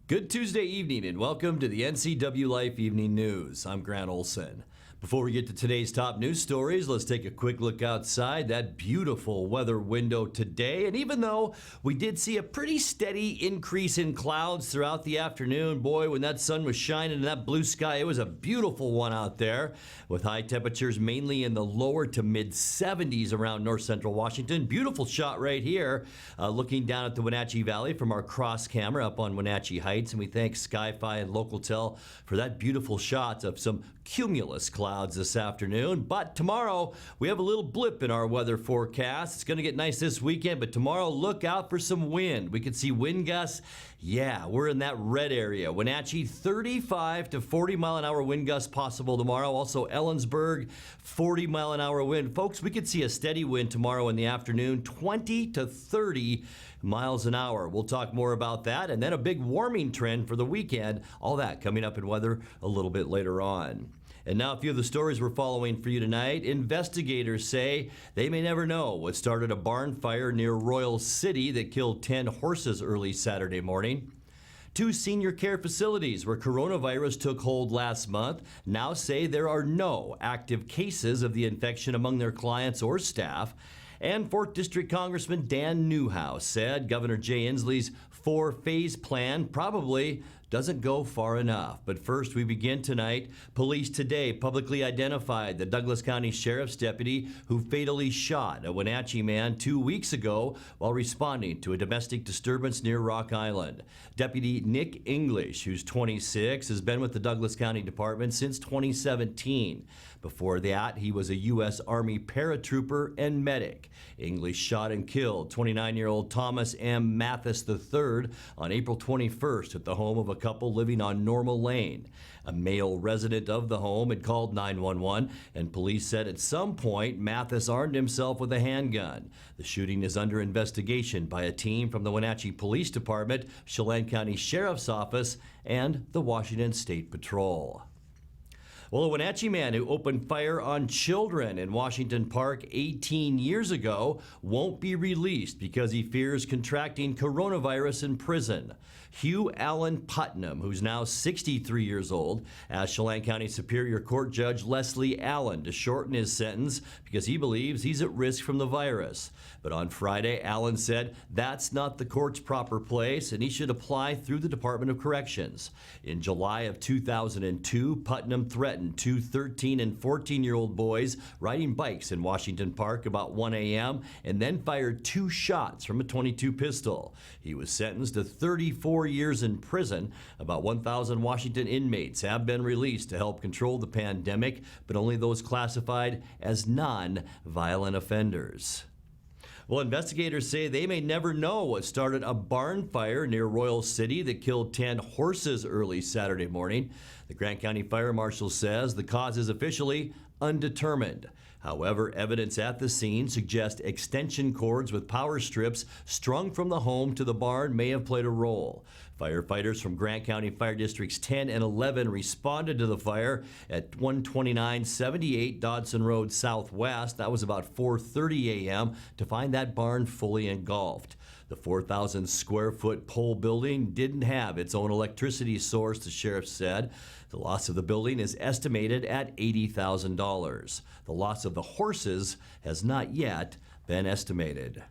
Good Tuesday evening and welcome to the NCWLIFE Evening News. I'm Grant Olson. Before we get to today's top news stories, let's take a quick look outside that beautiful weather window today. And even though we did see a pretty steady increase in clouds throughout the afternoon, boy, when that sun was shining in that blue sky, it was a beautiful one out there with high temperatures mainly in the lower to mid 70s around north central Washington. Beautiful shot right here, looking down at the Wenatchee Valley from our cross camera up on Wenatchee Heights. And we thank Sky-Fi and Localtel for that beautiful shot of some cumulus clouds this afternoon. But tomorrow we have a little blip in our weather forecast. It's going to get nice this weekend, but tomorrow look out for some wind. We could see wind gusts. Yeah, we're in that red area. Wenatchee, 35 to 40 mile an hour wind gusts possible tomorrow. Also Ellensburg, 40 mile an hour wind. Folks, we could see a steady wind tomorrow in the afternoon, 20 to 30 miles an hour. We'll talk more about that, and then a big warming trend for the weekend. All that coming up in weather a little bit later on. And now a few of the stories we're following for you tonight. Investigators say they may never know what started a barn fire near Royal City that killed 10 horses early Saturday morning. Two senior care facilities where coronavirus took hold last month now say there are no active cases of the infection among their clients or staff. And 4th District Congressman Dan Newhouse said Governor Jay Inslee's 4-phase plan probably doesn't go far enough. But first, we begin tonight. Police today publicly identified the Douglas County Sheriff's deputy who fatally shot a Wenatchee man 2 weeks ago while responding to a domestic disturbance near Rock Island. Deputy Nick English, who's 26, has been with the Douglas County Department since 2017. Before that, he was a U.S. Army paratrooper and medic. English shot and killed 29-year-old Thomas M. Mathis III on April 21st at the home of a couple living on Normal Lane. A male resident of the home had called 911, and police said at some point Mathis armed himself with a handgun. The shooting is under investigation by a team from the Wenatchee Police Department, Chelan County Sheriff's Office, and the Washington State Patrol. Well, a Wenatchee man who opened fire on children in Washington Park 18 years ago won't be released because he fears contracting coronavirus in prison. Hugh Allen Putnam, who's now 63 years old, asked Chelan County Superior Court Judge Leslie Allen to shorten his sentence because he believes he's at risk from the virus. But on Friday, Allen said that's not the court's proper place and he should apply through the Department of Corrections. In July of 2002, Putnam threatened two 13 and 14-year-old boys riding bikes in Washington Park about 1 a.m. and then fired 2 shots from a .22 pistol. He was sentenced to 34 years in prison. About 1,000 Washington inmates have been released to help control the pandemic, but only those classified as non-violent offenders. Well, investigators say they may never know what started a barn fire near Royal City that killed 10 horses early Saturday morning. The Grant County Fire Marshal says the cause is officially undetermined. However, evidence at the scene suggests extension cords with power strips strung from the home to the barn may have played a role. Firefighters from Grant County Fire Districts 10 and 11 responded to the fire at 12978 Dodson Road Southwest. That was about 4:30 a.m. to find that barn fully engulfed. The 4,000 square foot pole building didn't have its own electricity source, the sheriff said. The loss of the building is estimated at $80,000. The loss of the horses has not yet been estimated.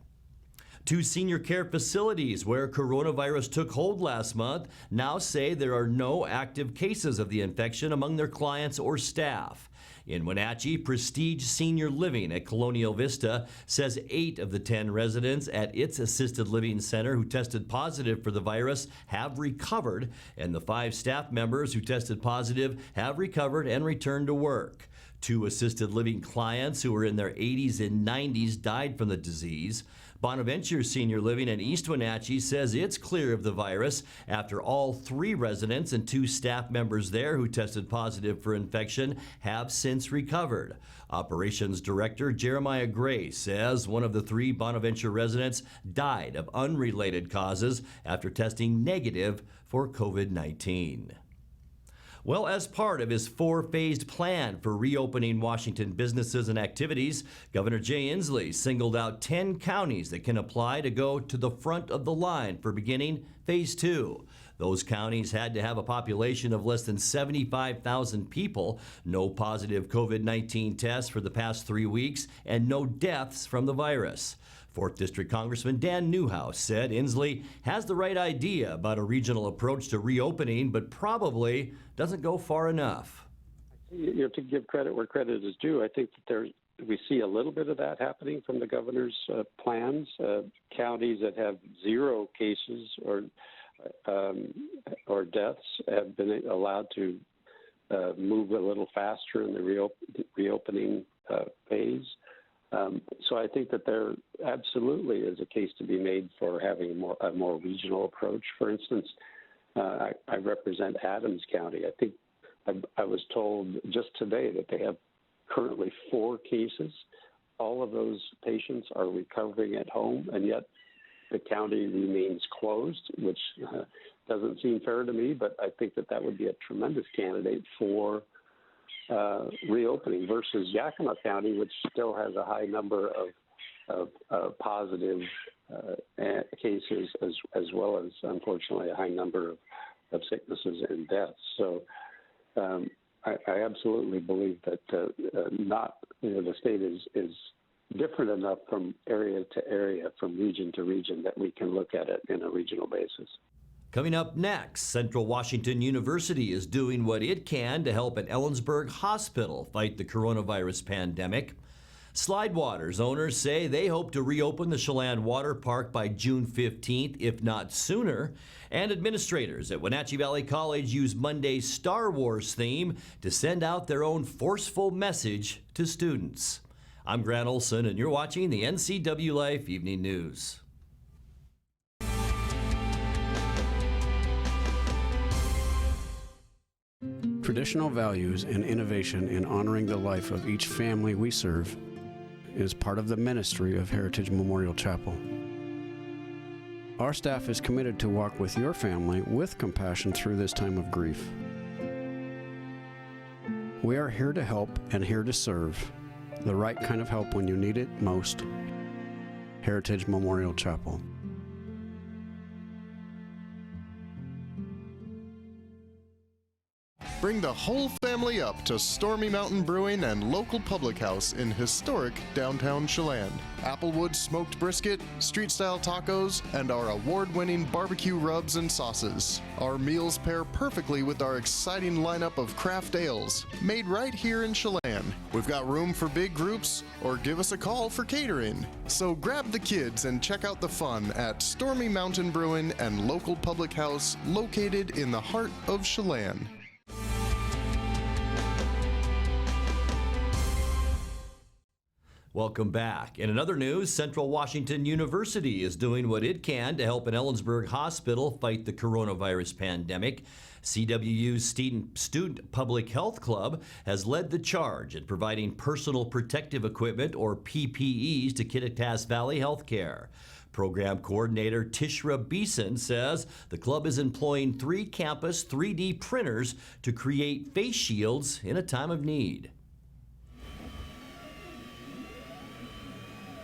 Two senior care facilities where coronavirus took hold last month now say there are no active cases of the infection among their clients or staff. In Wenatchee, Prestige Senior Living at Colonial Vista says 8 of the 10 residents at its assisted living center who tested positive for the virus have recovered, and the 5 staff members who tested positive have recovered and returned to work. 2 assisted living clients who were in their 80s and 90s died from the disease. Bonaventure Senior Living in East Wenatchee says it's clear of the virus after all 3 residents and 2 staff members there who tested positive for infection have since recovered. Operations Director Jeremiah Gray says one of the 3 Bonaventure residents died of unrelated causes after testing negative for COVID-19. Well, as part of his 4-phased plan for reopening Washington businesses and activities, Governor Jay Inslee singled out 10 counties that can apply to go to the front of the line for beginning Phase 2. Those counties had to have a population of less than 75,000 people, no positive COVID-19 tests for the past 3 weeks, and no deaths from the virus. 4th District Congressman Dan Newhouse said Inslee has the right idea about a regional approach to reopening, but probably doesn't go far enough. To give credit where credit is due, I think that we see a little bit of that happening from the governor's plans. Counties that have 0 cases or deaths have been allowed to move a little faster in the reopening phase. So I think that there absolutely is a case to be made for having a more regional approach. For instance, I represent Adams County. I think I was told just today that they have currently 4 cases. All of those patients are recovering at home, and yet the county remains closed, which doesn't seem fair to me, but I think that would be a tremendous candidate for reopening versus Yakima County, which still has a high number of positive cases as well as, unfortunately, a high number of sicknesses and deaths. So I absolutely believe that the state is different enough from area to area, from region to region, that we can look at it in a regional basis. Coming up next, Central Washington University is doing what it can to help an Ellensburg hospital fight the coronavirus pandemic. Slidewaters owners say they hope to reopen the Chelan Water Park by June 15th, if not sooner. And administrators at Wenatchee Valley College use Monday's Star Wars theme to send out their own forceful message to students. I'm Grant Olson, and you're watching the NCWLIFE Evening News. Traditional values and innovation in honoring the life of each family we serve is part of the ministry of Heritage Memorial Chapel. Our staff is committed to walk with your family with compassion through this time of grief. We are here to help and here to serve, the right kind of help when you need it most. Heritage Memorial Chapel. Bring the whole family up to Stormy Mountain Brewing and local public house in historic downtown Chelan. Applewood smoked brisket, street-style tacos, and our award-winning barbecue rubs and sauces. Our meals pair perfectly with our exciting lineup of craft ales, made right here in Chelan. We've got room for big groups, or give us a call for catering. So grab the kids and check out the fun at Stormy Mountain Brewing and local public house located in the heart of Chelan. Welcome back. In another news, Central Washington University is doing what it can to help an Ellensburg hospital fight the coronavirus pandemic. CWU's Student Public Health Club has led the charge in providing personal protective equipment, or PPEs, to Kittitas Valley Healthcare. Program coordinator Tishra Beeson says the club is employing 3 campus 3D printers to create face shields in a time of need.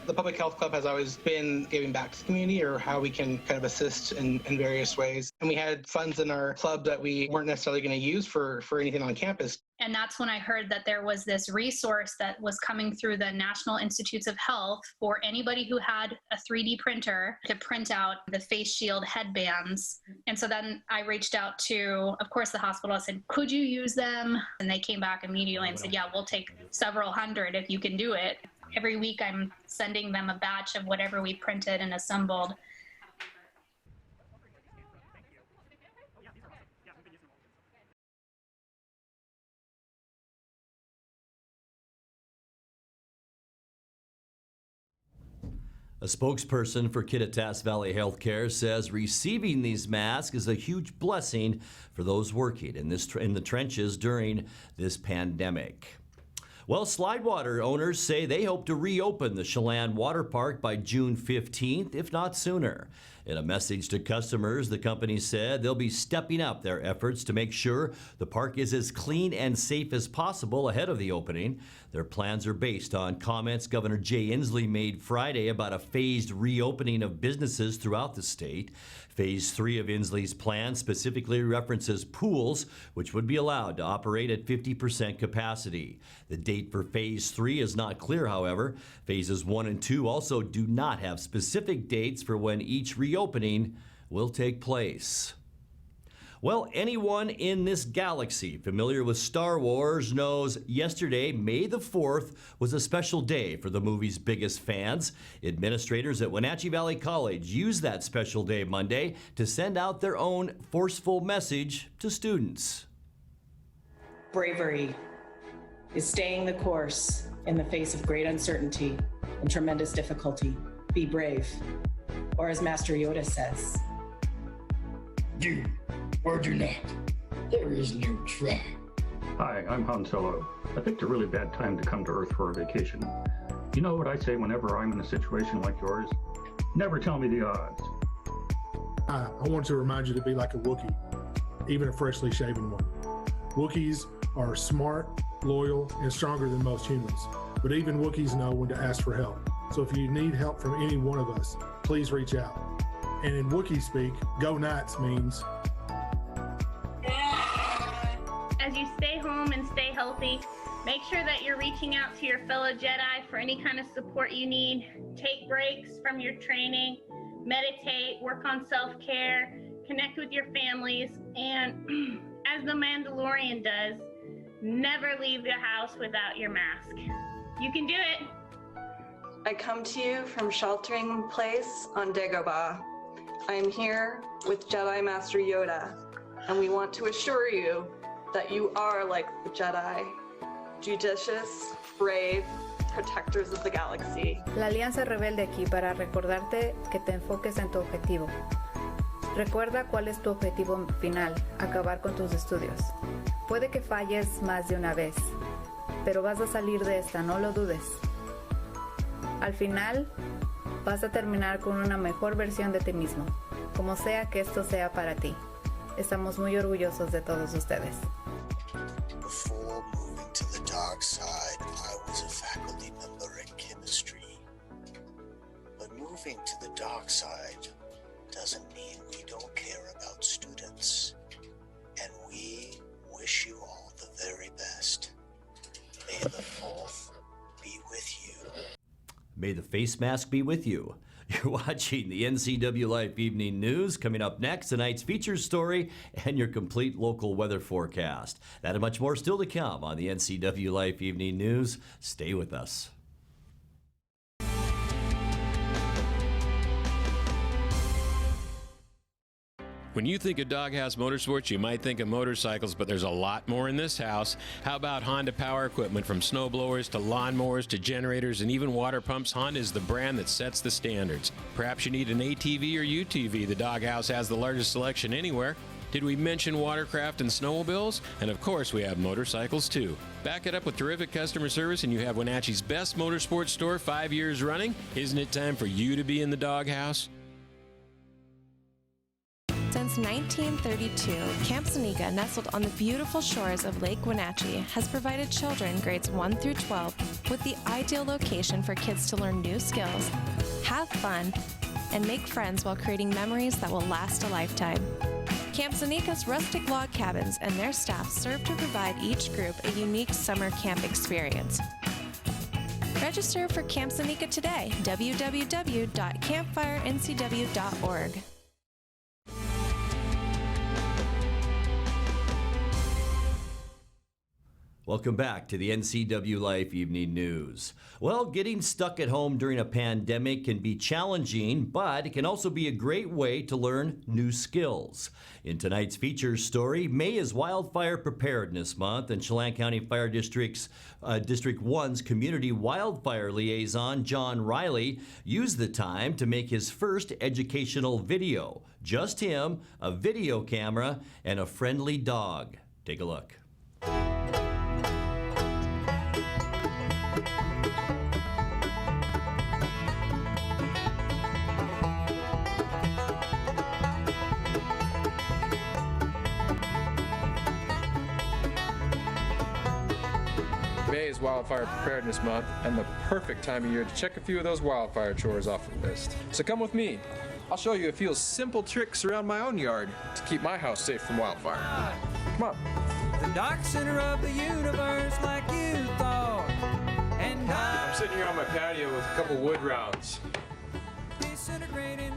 The Public Health Club has always been giving back to the community, or how we can kind of assist in various ways. And we had funds in our club that we weren't necessarily going to use for anything on campus. And that's when I heard that there was this resource that was coming through the National Institutes of Health for anybody who had a 3D printer to print out the face shield headbands. And so then I reached out to, of course, the hospital. I said, could you use them? And they came back immediately and said, yeah, we'll take several hundred if you can do it. Every week I'm sending them a batch of whatever we printed and assembled. A spokesperson for Kittitas Valley Healthcare says receiving these masks is a huge blessing for those working in the trenches during this pandemic. Well, Slidewater owners say they hope to reopen the Chelan Water Park by June 15th, if not sooner. In a message to customers, the company said they'll be stepping up their efforts to make sure the park is as clean and safe as possible ahead of the opening. Their plans are based on comments Governor Jay Inslee made Friday about a phased reopening of businesses throughout the state. Phase 3 of Inslee's plan specifically references pools, which would be allowed to operate at 50% capacity. The date for Phase 3 is not clear, however. Phases 1 and 2 also do not have specific dates for when each reopening will take place. Well, anyone in this galaxy familiar with Star Wars knows yesterday, May the 4th, was a special day for the movie's biggest fans. Administrators at Wenatchee Valley College used that special day Monday to send out their own forceful message to students. Bravery is staying the course in the face of great uncertainty and tremendous difficulty. Be brave. Or as Master Yoda says, do or do not. There is no try. Hi, I'm Han Solo. I picked a really bad time to come to Earth for a vacation. You know what I say whenever I'm in a situation like yours? Never tell me the odds. I want to remind you to be like a Wookiee, even a freshly shaven one. Wookiees are smart, loyal, and stronger than most humans. But even Wookiees know when to ask for help. So if you need help from any one of us, please reach out. And in Wookiee speak, go Knights means... As you stay home and stay healthy, make sure that you're reaching out to your fellow Jedi for any kind of support you need. Take breaks from your training, meditate, work on self-care, connect with your families, and as the Mandalorian does, never leave the house without your mask. You can do it. I come to you from sheltering in place on Dagobah. I am here with Jedi Master Yoda, and we want to assure you that you are like the Jedi, judicious, brave, protectors of the galaxy. La Alianza Rebelde aquí para recordarte que te enfoques en tu objetivo. Recuerda cuál es tu objetivo final, acabar con tus estudios. Puede que falles más de una vez, pero vas a salir de esta, no lo dudes. Al final, vas a terminar con una mejor versión de ti mismo, como sea que esto sea para ti. Estamos muy orgullosos de todos ustedes. Before moving to the dark side, I was a faculty member in chemistry. But moving to the dark side doesn't mean we don't care about students. And we wish you all the very best. May the 4th be with you. May the face mask be with you. You're watching the NCWLIFE Evening News. Coming up next, tonight's features story and your complete local weather forecast. That and much more still to come on the NCWLIFE Evening News. Stay with us. When you think of Doghouse Motorsports, you might think of motorcycles, but there's a lot more in this house. How about Honda power equipment? From snowblowers to lawnmowers to generators and even water pumps, Honda is the brand that sets the standards. Perhaps you need an ATV or UTV. The Doghouse has the largest selection anywhere. Did we mention watercraft and snowmobiles? And of course, we have motorcycles too. Back it up with terrific customer service and you have Wenatchee's best motorsports store 5 years running. Isn't it time for you to be in the Doghouse? Since 1932, Camp Seneca, nestled on the beautiful shores of Lake Wenatchee, has provided children grades 1 through 12 with the ideal location for kids to learn new skills, have fun, and make friends while creating memories that will last a lifetime. Camp Seneca's rustic log cabins and their staff serve to provide each group a unique summer camp experience. Register for Camp Seneca today, www.campfirencw.org. Welcome back to the NCWLIFE Evening News. Well, getting stuck at home during a pandemic can be challenging, but it can also be a great way to learn new skills. In tonight's features story, May is Wildfire Preparedness Month, and Chelan County Fire District 1's Community Wildfire Liaison, John Riley, used the time to make his first educational video. Just him, a video camera, and a friendly dog. Take a look. May is Wildfire Preparedness Month and the perfect time of year to check a few of those wildfire chores off the list. So come with me. I'll show you a few simple tricks around my own yard to keep my house safe from wildfire. Come on. The dark center of the universe like you thought. And I'm sitting here on my patio with a couple wood rounds.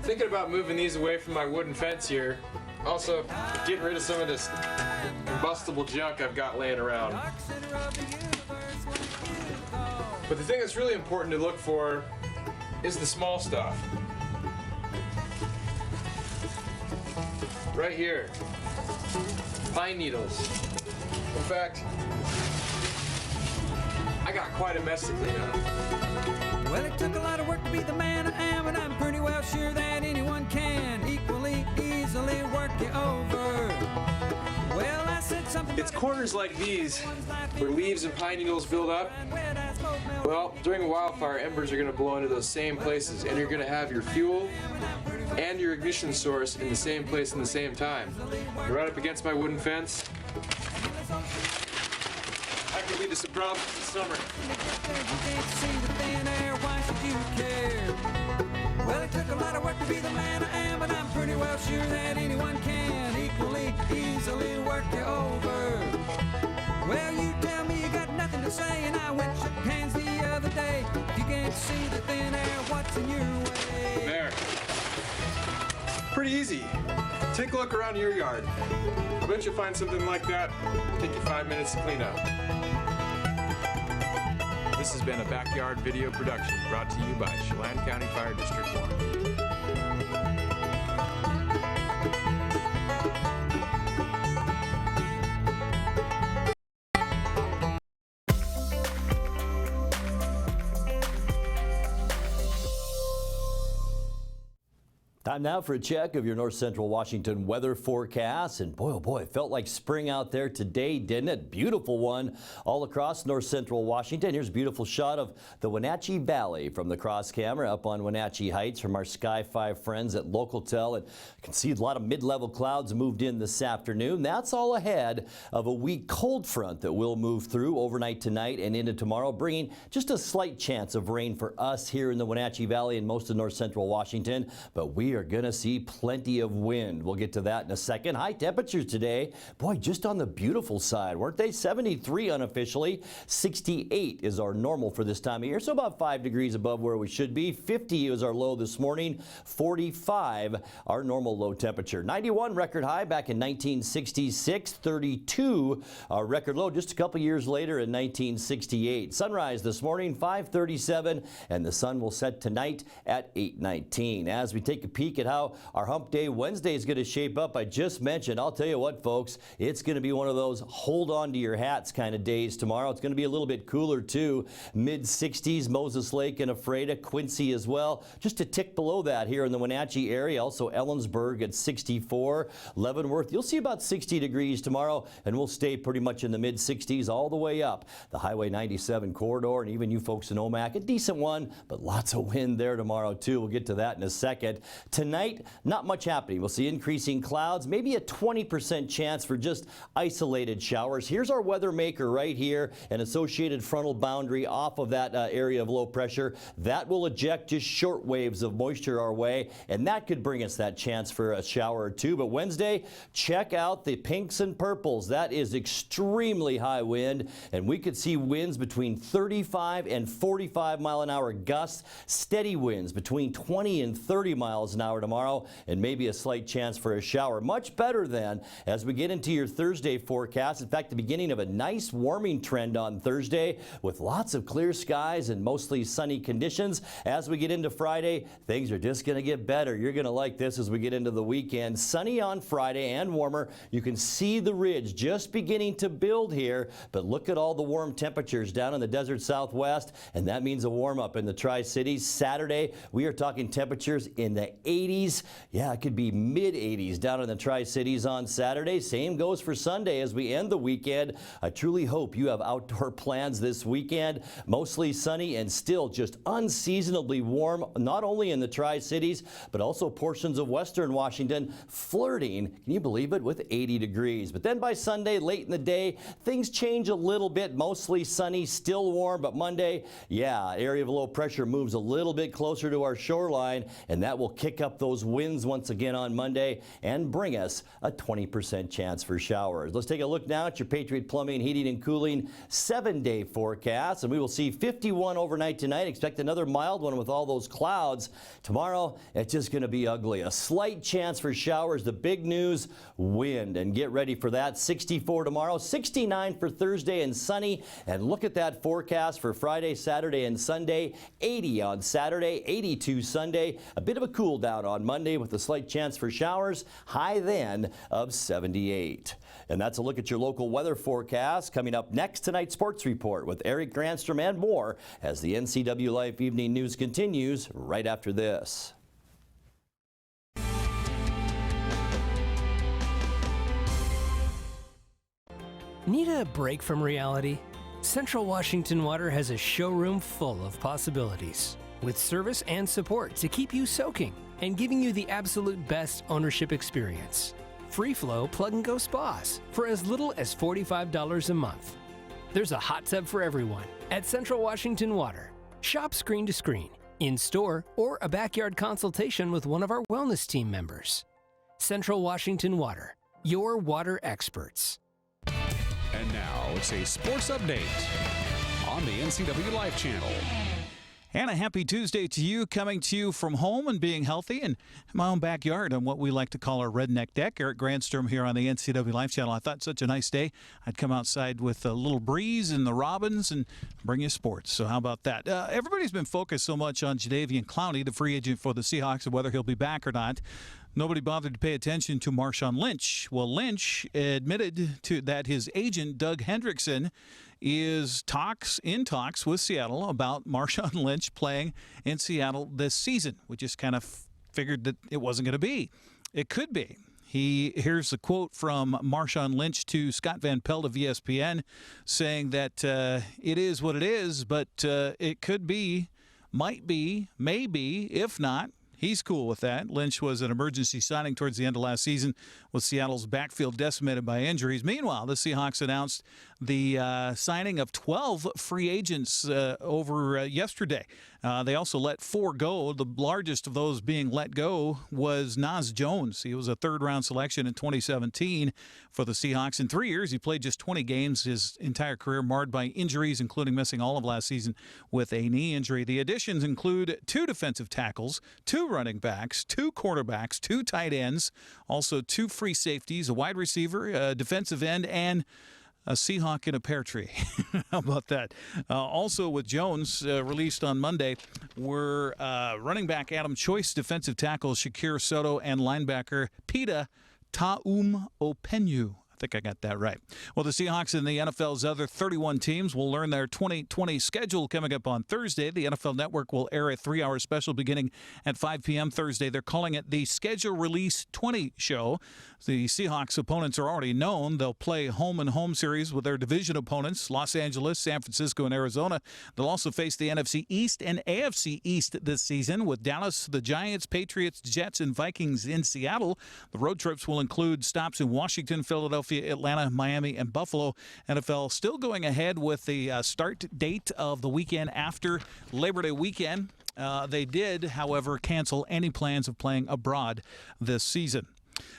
Thinking about moving these away from my wooden fence here. Also, getting rid of some of this combustible junk I've got laying around. But the thing that's really important to look for is the small stuff. Right here. Pine needles. In fact, I got quite a mess to clean up. Well, it took a lot of work to be the man I am, and I'm pretty well sure that anyone can equally easily work you over. Well, I said something. It's corners like these where leaves and pine needles build up. Well, during a wildfire, embers are going to blow into those same places, and you're going to have your fuel and your ignition source in the same place in the same time. You're right up against my wooden fence. That could lead to some problems this summer. Well, it took a lot of work to be the man I am, but I'm pretty well sure that anyone can equally easily work you over. Well, you tell me you got nothing to say, and I went shook hands the other day. If you can't see the thin air, what's in your way? There. Pretty easy. Take a look around your yard. I bet you'll find something like that. Take you 5 minutes to clean up. This has been a backyard video production brought to you by Chelan County Fire District 1. Time now for a check of your North Central Washington weather forecast. And boy, oh boy, it felt like spring out there today, didn't it? Beautiful one all across North Central Washington. Here's a beautiful shot of the Wenatchee Valley from the cross camera up on Wenatchee Heights from our Sky 5 friends at Localtel. And you can see a lot of mid-level clouds moved in this afternoon. That's all ahead of a weak cold front that will move through overnight tonight and into tomorrow, bringing just a slight chance of rain for us here in the Wenatchee Valley and most of North Central Washington. But we are going to see plenty of wind. We'll get to that in a second. High temperatures today, boy, just on the beautiful side, weren't they? 73 unofficially. 68 is our normal for this time of year, so about 5 degrees above where we should be. 50 is our low this morning. 45 our normal low temperature. 91 record high back in 1966. 32 our record low just a couple years later in 1968. Sunrise this morning 5:37, and the sun will set tonight at 8:19. As we take a peek at how our Hump Day Wednesday is going to shape up, I just mentioned, I'll tell you what, folks, it's going to be one of those hold on to your hats kind of days tomorrow. It's going to be a little bit cooler too. Mid-60s, Moses Lake and Ephrata, Quincy as well. Just a tick below that here in the Wenatchee area. Also Ellensburg at 64. Leavenworth, you'll see about 60 degrees tomorrow, and we'll stay pretty much in the mid-60s all the way up. The Highway 97 corridor, and even you folks in Omak, a decent one, but lots of wind there tomorrow too. We'll get to that in a second. Tonight, not much happening. We'll see increasing clouds, maybe a 20% chance for just isolated showers. Here's our weather maker right here, an associated frontal boundary off of that area of low pressure. That will eject just short waves of moisture our way, and that could bring us that chance for a shower or two. But Wednesday, check out the pinks and purples. That is extremely high wind, and we could see winds between 35 and 45 mile an hour gusts, steady winds between 20 and 30 miles an hour tomorrow, and maybe a slight chance for a shower. Much better than as we get into your Thursday forecast. In fact, the beginning of a nice warming trend on Thursday with lots of clear skies and mostly sunny conditions. As we get into Friday, things are just going to get better. You're going to like this as we get into the weekend. Sunny on Friday and warmer. You can see the ridge just beginning to build here, but look at all the warm temperatures down in the desert Southwest, and that means a warm up in the Tri-Cities. Saturday, we are talking temperatures in the 80s. Yeah, it could be mid-80s down in the Tri-Cities on Saturday. Same goes for Sunday as we end the weekend. I truly hope you have outdoor plans this weekend. Mostly sunny and still just unseasonably warm, not only in the Tri-Cities, but also portions of western Washington, flirting, can you believe it, with 80 degrees. But then by Sunday, late in the day, things change a little bit. Mostly sunny, still warm, but Monday, yeah, area of low pressure moves a little bit closer to our shoreline, and that will kick up those winds once again on Monday and bring us a 20% chance for showers. Let's take a look now at your Patriot Plumbing, Heating, and Cooling 7-day forecast, and we will see 51 overnight tonight. Expect another mild one with all those clouds. Tomorrow, it's just going to be ugly. A slight chance for showers. The big news, wind, and get ready for that. 64 tomorrow, 69 for Thursday, and sunny. And look at that forecast for Friday, Saturday, and Sunday. 80 on Saturday, 82 Sunday. A bit of a cool down on Monday with a slight chance for showers. High then of 78. And that's a look at your local weather forecast. Coming up next, tonight's Sports Report with Eric Granstrom and more as the NCWLIFE Evening News continues right after this. Need a break from reality? Central Washington Water has a showroom full of possibilities, with service and support to keep you soaking and giving you the absolute best ownership experience. Free flow plug-and-go spas for as little as $45 a month. There's a hot tub for everyone at Central Washington Water. Shop screen to screen, in-store, or a backyard consultation with one of our wellness team members. Central Washington Water, your water experts. And now it's a sports update on the NCWLIFE channel. And a happy Tuesday to you, coming to you from home and being healthy and my own backyard on what we like to call our redneck deck. Eric Granstrom here on the NCWLIFE channel. I thought such a nice day, I'd come outside with a little breeze and the robins and bring you sports. So how about that? Everybody's been focused so much on Jadeveon Clowney, the free agent for the Seahawks, and whether he'll be back or not. Nobody bothered to pay attention to Marshawn Lynch. Well, Lynch admitted that his agent, Doug Hendrickson, is in talks with Seattle about Marshawn Lynch playing in Seattle this season. We just kind of figured that it wasn't going to be. It could be. Here's a quote from Marshawn Lynch to Scott Van Pelt of ESPN saying that it is what it is, but it could be, might be, maybe, if not. He's cool with that. Lynch was an emergency signing towards the end of last season with Seattle's backfield decimated by injuries. Meanwhile, the Seahawks announced the signing of 12 free agents over yesterday. They also let 4 go. The largest of those being let go was Naz Jones. He was a third-round selection in 2017 for the Seahawks. In 3 years, he played just 20 games, his entire career marred by injuries, including missing all of last season with a knee injury. The additions include 2 defensive tackles, 2 running backs, 2 quarterbacks, 2 tight ends, also 2 free safeties, a wide receiver, a defensive end, and a Seahawk in a pear tree. How about that? Also with Jones, released on Monday, were running back Adam Choice, defensive tackle Shakir Soto, and linebacker Pita Taum-Openyu. I think I got that right. Well, the Seahawks and the NFL's other 31 teams will learn their 2020 schedule coming up on Thursday. The NFL Network will air a 3-hour special beginning at 5 p.m. Thursday. They're calling it the Schedule Release 20 show. The Seahawks opponents are already known. They'll play home and home series with their division opponents, Los Angeles, San Francisco, and Arizona. They'll also face the NFC East and AFC East this season with Dallas, the Giants, Patriots, Jets, and Vikings in Seattle. The road trips will include stops in Washington, Philadelphia, Atlanta, Miami, and Buffalo. NFL still going ahead with the start date of the weekend after Labor Day weekend. They did, however, cancel any plans of playing abroad this season.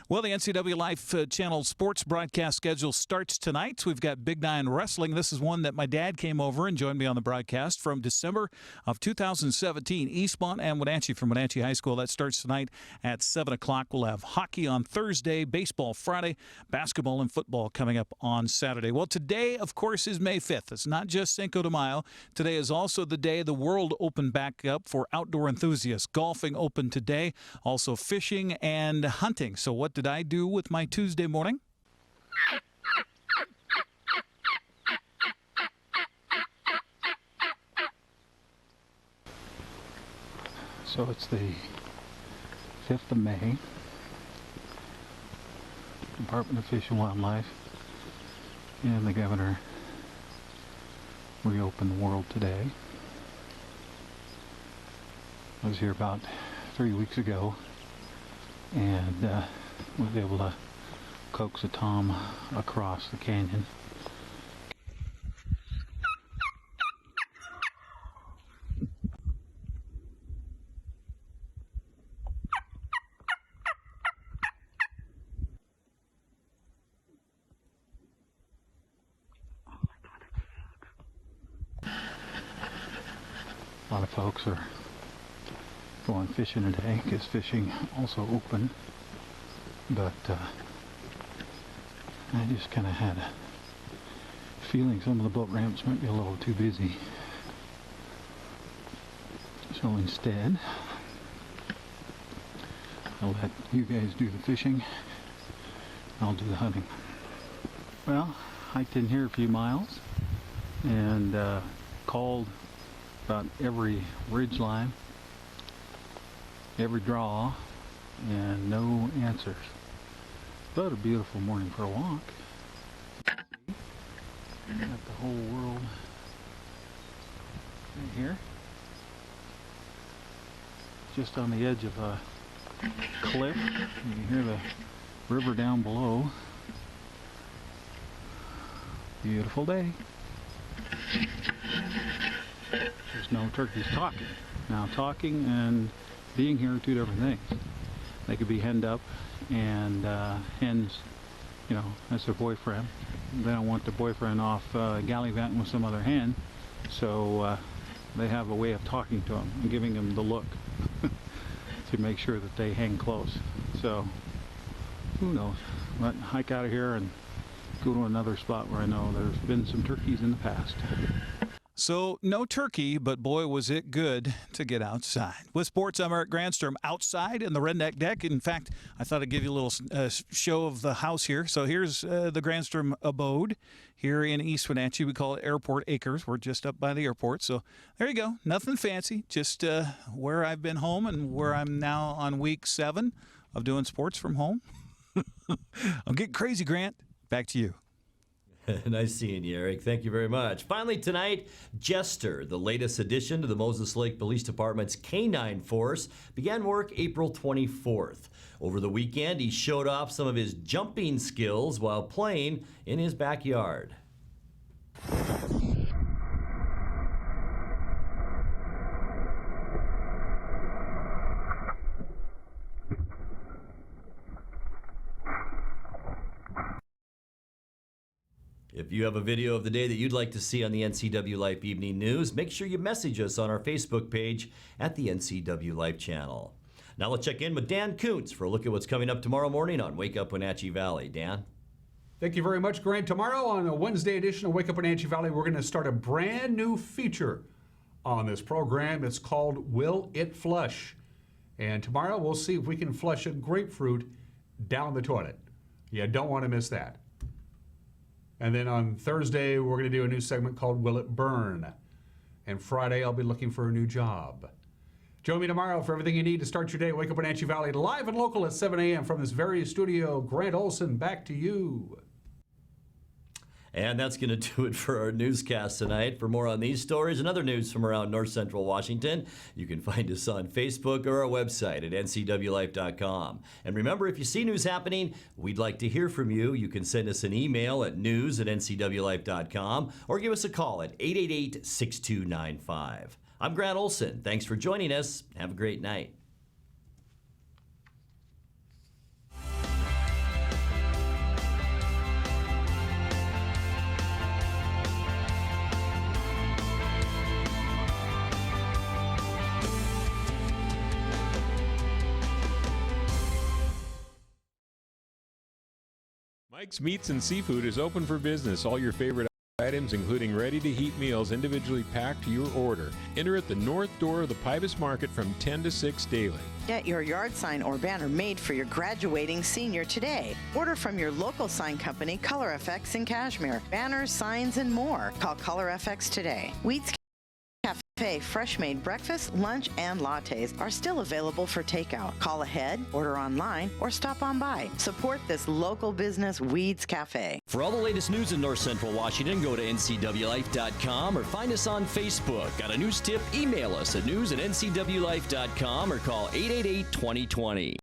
Well, the NCWLIFE channel sports broadcast schedule starts tonight. We've got Big Nine Wrestling. This is one that my dad came over and joined me on the broadcast from December of 2017. Eastmont and Wenatchee from Wenatchee High School. That starts tonight at 7 o'clock. We'll have hockey on Thursday, baseball Friday, basketball and football coming up on Saturday. Well, today, of course, is May 5th. It's not just Cinco de Mayo. Today is also the day the world opened back up for outdoor enthusiasts. Golfing open today, also fishing and hunting. So what did I do with my Tuesday morning? So it's the 5th of May. Department of Fish and Wildlife and the governor reopened the world today. I was here about 3 weeks ago and was able to coax a tom across the canyon. A lot of folks are going fishing today because fishing also open, but I just kind of had a feeling some of the boat ramps might be a little too busy. So instead, I'll let you guys do the fishing, I'll do the hunting. Well, hiked in here a few miles and called about every ridge line, every draw, and no answers. But a beautiful morning for a walk. Got the whole world right here. Just on the edge of a cliff. You can hear the river down below. Beautiful day. There's no turkeys talking. Now talking and being here are two different things. They could be henned up and hens, you know, that's their boyfriend. They don't want the boyfriend off gallivanting with some other hen, so they have a way of talking to them and giving them the look to make sure that they hang close. So who knows? But hike out of here and go to another spot where I know there's been some turkeys in the past. So no turkey, but boy, was it good to get outside. With sports, I'm Eric Granstrom, outside in the Redneck Deck. In fact, I thought I'd give you a little show of the house here. So here's the Granstrom abode here in East Wenatchee. We call it Airport Acres. We're just up by the airport. So there you go. Nothing fancy, just where I've been home and where I'm now on week 7 of doing sports from home. I'm getting crazy, Grant. Back to you. Nice seeing you, Eric. Thank you very much. Finally tonight, Jester, the latest addition to the Moses Lake Police Department's Canine Force, began work April 24th. Over the weekend, he showed off some of his jumping skills while playing in his backyard. If you have a video of the day that you'd like to see on the NCW Life Evening News, make sure you message us on our Facebook page at the NCW Life channel. Now let's check in with Dan Kuntz for a look at what's coming up tomorrow morning on Wake Up Wenatchee Valley. Dan? Thank you very much, Grant. Tomorrow on a Wednesday edition of Wake Up Wenatchee Valley, we're going to start a brand new feature on this program. It's called Will It Flush? And tomorrow we'll see if we can flush a grapefruit down the toilet. You don't want to miss that. And then on Thursday, we're going to do a new segment called Will It Burn? And Friday, I'll be looking for a new job. Join me tomorrow for everything you need to start your day. Wake Up Wenatchee Valley, live and local at 7 a.m. from this very studio. Grant Olson, back to you. And that's going to do it for our newscast tonight. For more on these stories and other news from around North Central Washington, you can find us on Facebook or our website at ncwlife.com. And remember, if you see news happening, we'd like to hear from you. You can send us an email at news@ncwlife.com or give us a call at 888-6295. I'm Grant Olson. Thanks for joining us. Have a great night. Mike's Meats and Seafood is open for business. All your favorite items, including ready-to-heat meals, individually packed to your order. Enter at the north door of the Pybus Market from 10 to 6 daily. Get your yard sign or banner made for your graduating senior today. Order from your local sign company, Color FX in Cashmere. Banners, signs, and more. Call Color FX today. Wheats Cafe Cafe fresh-made breakfast, lunch, and lattes are still available for takeout. Call ahead, order online, or stop on by. Support this local business, Weeds Cafe. For all the latest news in North Central Washington, go to ncwlife.com or find us on Facebook. Got a news tip? Email us at news@ncwlife.com or call 888-2020.